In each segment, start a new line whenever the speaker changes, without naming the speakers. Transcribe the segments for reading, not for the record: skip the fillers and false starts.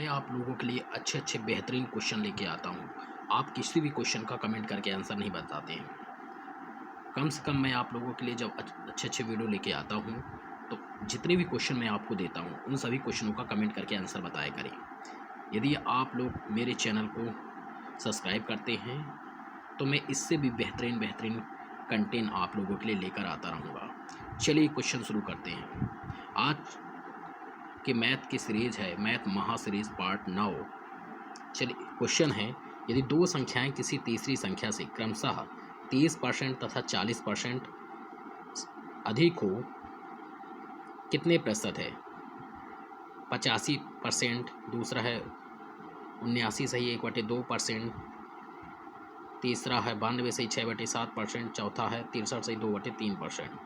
मैं आप लोगों के लिए अच्छे अच्छे बेहतरीन क्वेश्चन लेके आता हूँ। आप किसी भी क्वेश्चन का कमेंट करके आंसर नहीं बताते हैं। कम से कम मैं आप लोगों के लिए जब अच्छे अच्छे वीडियो लेके आता हूँ, तो जितने भी क्वेश्चन मैं आपको देता हूँ उन सभी क्वेश्चनों का कमेंट करके आंसर बताया करें। यदि आप लोग मेरे चैनल को सब्सक्राइब करते हैं तो मैं इससे भी बेहतरीन बेहतरीन कंटेंट आप लोगों के लिए लेकर आता रहूँगा। चलिए क्वेश्चन शुरू करते हैं। आज के मैथ की सीरीज है मैथ महा सीरीज पार्ट 9। चलिए क्वेश्चन है, यदि दो संख्याएं किसी तीसरी संख्या से क्रमशः 30% तथा 40% अधिक हो, कितने प्रतिशत है? 85%, दूसरा है 79 सही 1/2%, तीसरा है 92 सही 6/7%, चौथा है 63 सही 2/3%।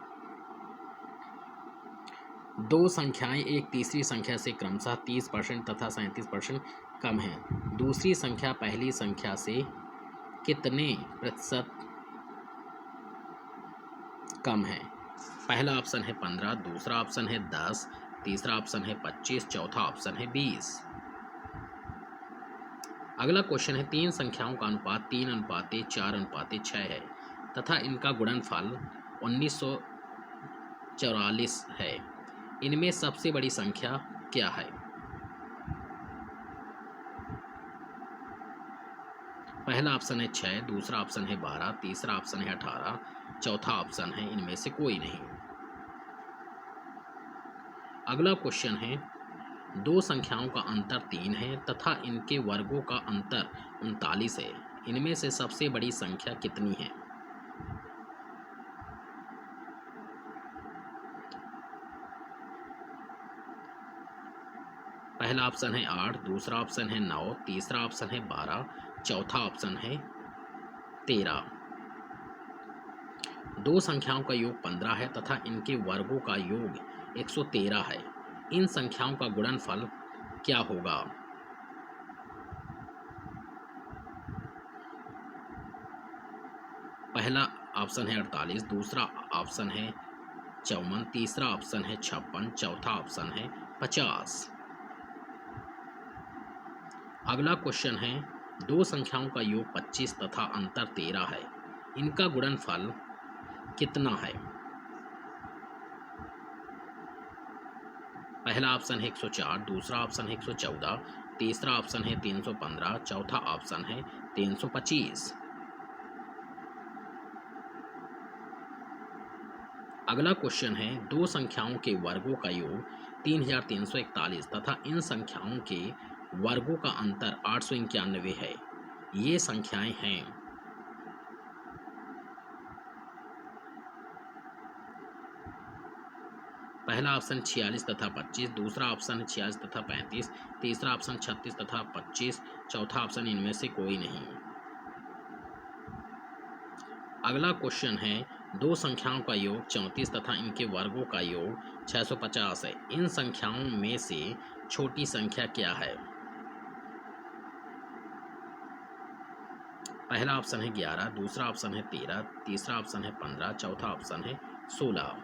दो संख्याएं एक तीसरी संख्या से क्रमशः 30% तथा 37% कम हैं। दूसरी संख्या पहली संख्या से कितने प्रतिशत कम है? पहला ऑप्शन है 15, दूसरा ऑप्शन है 10, तीसरा ऑप्शन है 25, चौथा ऑप्शन है 20। अगला क्वेश्चन है, तीन संख्याओं का अनुपात 3:4:6 है तथा इनका गुणनफल 1944 है। इनमें सबसे बड़ी संख्या क्या है? पहला ऑप्शन है 6, दूसरा ऑप्शन है 12, तीसरा ऑप्शन है 18, चौथा ऑप्शन है इनमें से कोई नहीं। अगला क्वेश्चन है, दो संख्याओं का अंतर 3 है तथा इनके वर्गों का अंतर 39 है। इनमें से सबसे बड़ी संख्या कितनी है? पहला ऑप्शन है 8, दूसरा ऑप्शन है 9, तीसरा ऑप्शन है 12, चौथा ऑप्शन है 13। दो संख्याओं का योग 15 है तथा इनके वर्गों का योग 113 है। इन संख्याओं का गुणनफल क्या होगा? पहला ऑप्शन है 48, दूसरा ऑप्शन है 54, तीसरा ऑप्शन है 56, चौथा ऑप्शन है 50। अगला क्वेश्चन है, दो संख्याओं का योग 25 तथा अंतर 13 है। इनका गुणनफल कितना है? पहला ऑप्शन है 104, दूसरा ऑप्शन है 114, तीसरा ऑप्शन है 315, चौथा ऑप्शन है 325। अगला क्वेश्चन है, दो संख्याओं के वर्गों का योग 3341 तथा इन संख्याओं के वर्गों का अंतर 891 है। ये संख्याएं हैं। पहला ऑप्शन 46 तथा 25, दूसरा ऑप्शन 46 तथा 35, तीसरा ऑप्शन 36 तथा 25, चौथा ऑप्शन इनमें से कोई नहीं। अगला क्वेश्चन है, दो संख्याओं का योग 34 तथा इनके वर्गों का योग 650 है। इन संख्याओं में से छोटी संख्या क्या है? पहला ऑप्शन है 11, दूसरा ऑप्शन है 13, तीसरा ऑप्शन है 15, चौथा ऑप्शन है 16।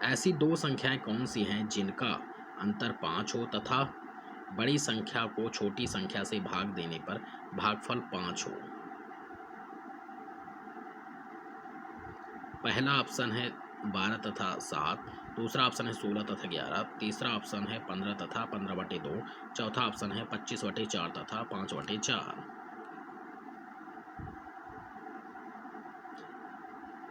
ऐसी दो संख्याएं कौन सी हैं जिनका अंतर 5 हो तथा बड़ी संख्या को छोटी संख्या से भाग देने पर भागफल 5 हो? पहला ऑप्शन है 12 तथा 7, दूसरा ऑप्शन है 16 तथा 11, तीसरा ऑप्शन है 15 तथा 15/2, चौथा ऑप्शन है 25/4 तथा 5/4।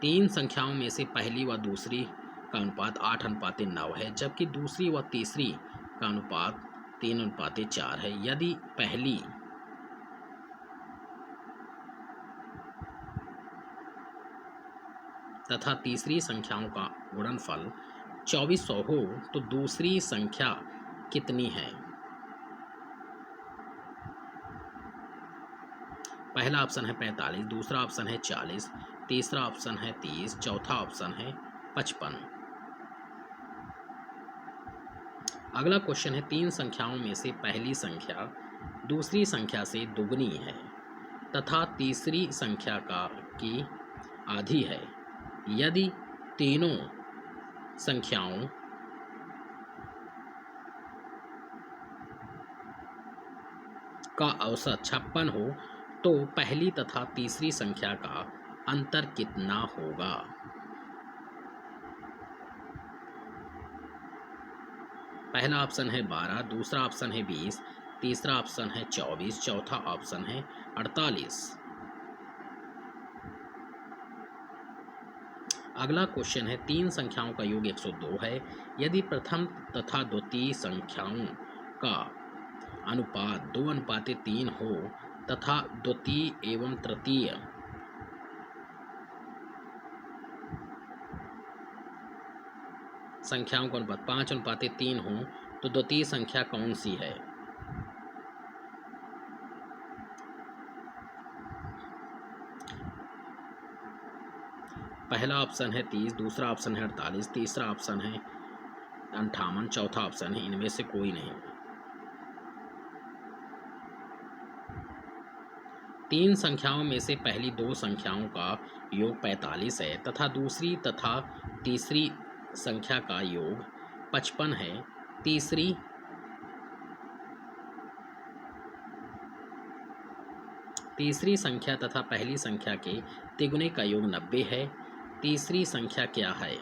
तीन संख्याओं में से पहली व दूसरी का अनुपात 8:9 है, जबकि दूसरी व तीसरी का अनुपात 3:4 है। यदि पहली तथा तीसरी संख्याओं का गुणनफल 2400 हो तो दूसरी संख्या कितनी है? पहला ऑप्शन है 45, दूसरा ऑप्शन है 40, तीसरा ऑप्शन है 30, चौथा ऑप्शन है 55। अगला क्वेश्चन है, तीन संख्याओं में से पहली संख्या दूसरी संख्या से दुगनी है तथा तीसरी संख्या की आधी है। यदि तीनों संख्याओं का औसत 56 हो तो पहली तथा तीसरी संख्या का अंतर कितना होगा? पहला ऑप्शन है 12, दूसरा ऑप्शन है 20, तीसरा ऑप्शन है 24, चौथा ऑप्शन है 48। अगला क्वेश्चन है, तीन संख्याओं का योग 102 है। यदि प्रथम तथा द्वितीय संख्याओं का अनुपात 2:3 हो तथा द्वितीय एवं तृतीय संख्याओं का अनुपात 5:3 हो तो द्वितीय संख्या कौन सी है? पहला ऑप्शन है 30, दूसरा ऑप्शन है 48, तीसरा ऑप्शन है 58, चौथा ऑप्शन है इनमें से कोई नहीं। तीन संख्याओं में से पहली दो संख्याओं का योग 45 है तथा दूसरी तथा तीसरी संख्या का योग 55 है। तीसरी संख्या तथा पहली संख्या के तिगुने का योग 90 है। तीसरी संख्या क्या है?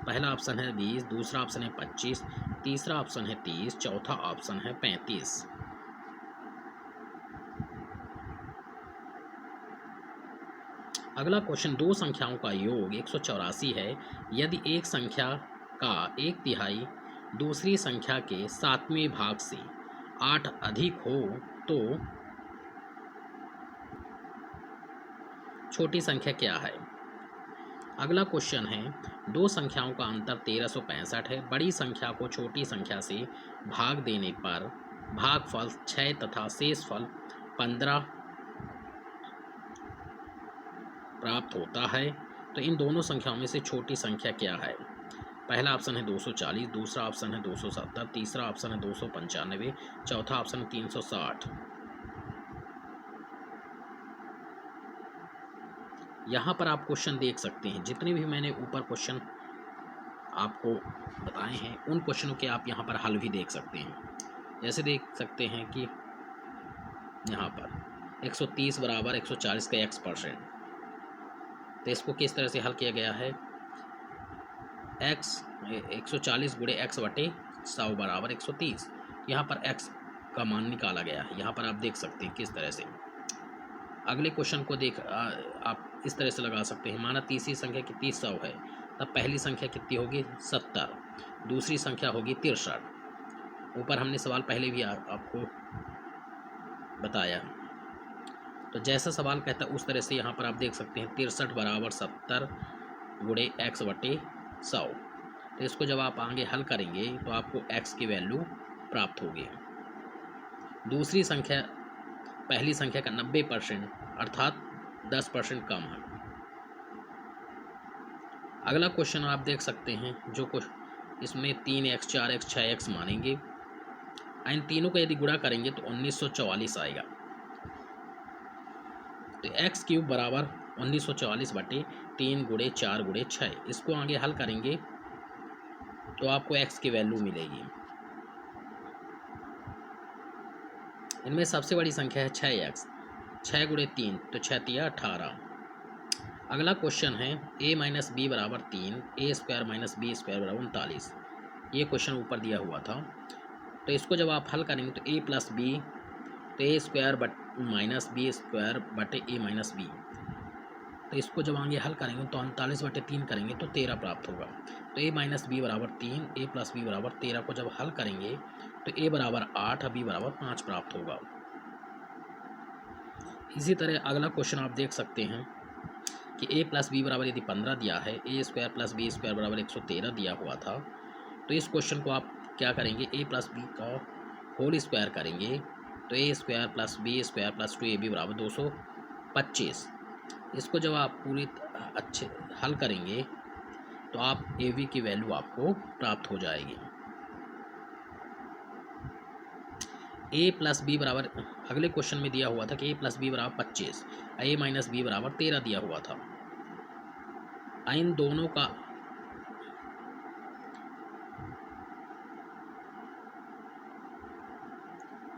पहला ऑप्शन है 20, दूसरा ऑप्शन है 25, तीसरा ऑप्शन है 30, चौथा ऑप्शन है 35। अगला क्वेश्चन, दो संख्याओं का योग 184 है। यदि एक संख्या का 1/3 दूसरी संख्या के 7वें भाग से 8 अधिक हो तो छोटी संख्या क्या है? अगला क्वेश्चन है, दो संख्याओं का अंतर 1365 है। बड़ी संख्या को छोटी संख्या से भाग देने पर भागफल 6 तथा शेषफल 15 प्राप्त होता है। तो इन दोनों संख्याओं में से छोटी संख्या क्या है? पहला ऑप्शन है 240, दूसरा ऑप्शन है 270, तीसरा ऑप्शन है 295, चौथा ऑप्शन है 360। यहाँ पर आप क्वेश्चन देख सकते हैं, जितने भी मैंने ऊपर क्वेश्चन आपको बताए हैं उन क्वेश्चनों के आप यहाँ पर हल भी देख सकते हैं। जैसे देख सकते हैं कि यहाँ पर 130 बराबर 140 का x%, तो इसको किस तरह से हल किया गया है? 140 गुणे x/100 बराबर 130। यहाँ पर x का मान निकाला गया है। यहाँ पर आप देख सकते हैं किस तरह से। अगले क्वेश्चन को आप इस तरह से लगा सकते हैं। माना तीसरी संख्या कितनी 100 है, तब पहली संख्या कितनी होगी? 70, दूसरी संख्या होगी 63। ऊपर हमने सवाल पहले भी आपको बताया, तो जैसा सवाल कहता है उस तरह से यहाँ पर आप देख सकते हैं 63 बराबर 70 गुणे x/100। तो इसको जब आप आगे हल करेंगे तो आपको x की वैल्यू प्राप्त होगी। दूसरी संख्या पहली संख्या का 90% अर्थात 10% कम है। अगला क्वेश्चन आप देख सकते हैं, जो कुछ इसमें 3x 4x 6x मानेंगे, इन तीनों को यदि गुणा करेंगे तो 1944 आएगा। तो x³ बराबर 1944/3 गुणे 4 गुणे 6। इसको आगे हल करेंगे तो आपको x की वैल्यू मिलेगी। इनमें सबसे बड़ी संख्या है 6x, 6 गुणे 3 तो 6 तिया 18। अगला क्वेश्चन है a - b बराबर 3, a² - b² बराबर 39। ये क्वेश्चन ऊपर दिया हुआ था। तो इसको जब आप हल करेंगे तो a + b, तो a² - b² बटे a - b। तो इसको जब आगे हल करेंगे तो 39/3 करेंगे तो 13 प्राप्त होगा। तो a - b बराबर 3, a + b बराबर 13 को जब हल करेंगे तो a बराबर 8, b बराबर 5 प्राप्त होगा। इसी तरह अगला क्वेश्चन आप देख सकते हैं कि a + b बराबर यदि 15 दिया है, a² + b² बराबर 113 दिया हुआ था, तो इस क्वेश्चन को आप क्या करेंगे? a + b का होल स्क्वायर करेंगे तो a² + b² + 2ab बराबर 225। इसको जब आप पूरी अच्छे हल करेंगे तो आप ab की वैल्यू आपको प्राप्त हो जाएगी। a + b बराबर अगले क्वेश्चन में दिया हुआ था कि a + b बराबर 25, a - b बराबर 13 दिया हुआ था। इन दोनों का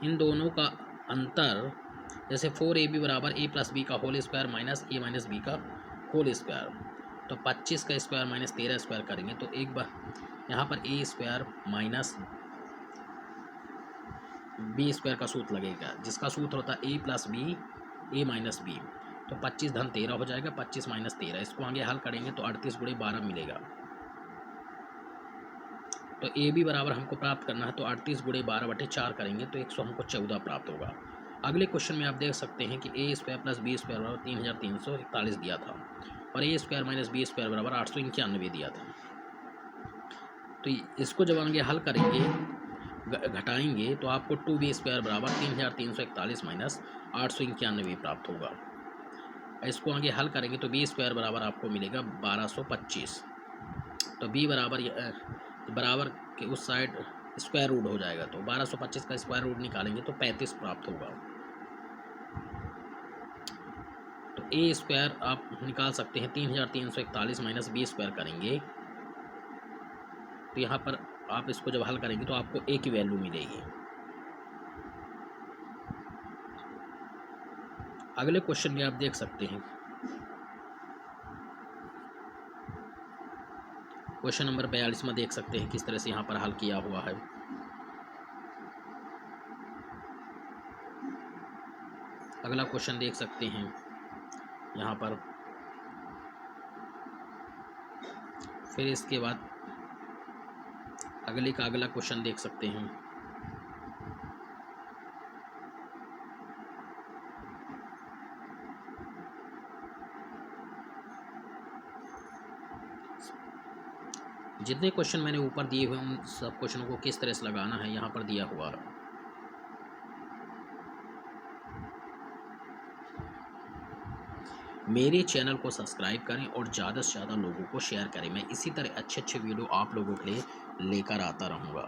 इन दोनों का अंतर, जैसे 4ab बराबर a प्लस बी का whole square minus a minus B का होल स्क्वायर, तो 25 का स्क्वायर माइनस 13 स्क्वायर करेंगे तो एक बार यहाँ पर a square minus B square का सूत्र लगेगा, जिसका सूत्र होता है a plus B a minus B. तो 25 धन 13 हो जाएगा, 25 माइनस 13, इसको आगे हल करेंगे तो 38 गुणे 12 मिलेगा। तो ए बी बराबर हमको प्राप्त करना है, तो 38 गुणे 12/4 करेंगे तो 100 हमको 14 प्राप्त होगा। अगले क्वेश्चन में आप देख सकते हैं कि ए स्क्वायर प्लस बी स्क्वायर बराबर 3341 दिया था और ए स्क्वायर माइनस बी स्क्वायर बराबर 891 दिया था। तो इसको जब आगे हल करेंगे घटाएंगे तो आपको 2b स्क्वायर बराबर 3341 माइनस 891 प्राप्त होगा। इसको आगे हल करेंगे तो बी स्क्वायर बराबर आपको मिलेगा 1225। तो बी बराबर के उस साइड स्क्वायर रूट हो जाएगा, तो 1225 का स्क्वायर रूट निकालेंगे तो 35 प्राप्त होगा। तो ए स्क्वायर आप निकाल सकते हैं 3341 माइनस बी स्क्वायर करेंगे, तो यहाँ पर आप इसको जब हल करेंगे तो आपको ए की वैल्यू मिलेगी। अगले क्वेश्चन में आप देख सकते हैं क्वेश्चन नंबर 42 में देख सकते हैं किस तरह से यहाँ पर हल किया हुआ है। अगला क्वेश्चन देख सकते हैं यहाँ पर, फिर इसके बाद अगले का अगला क्वेश्चन देख सकते हैं। जितने क्वेश्चन मैंने ऊपर दिए हुए उन सब क्वेश्चनों को किस तरह से लगाना है यहाँ पर दिया हुआ है। मेरे चैनल को सब्सक्राइब करें और ज़्यादा से ज़्यादा लोगों को शेयर करें। मैं इसी तरह अच्छे अच्छे वीडियो आप लोगों के लिए लेकर आता रहूँगा।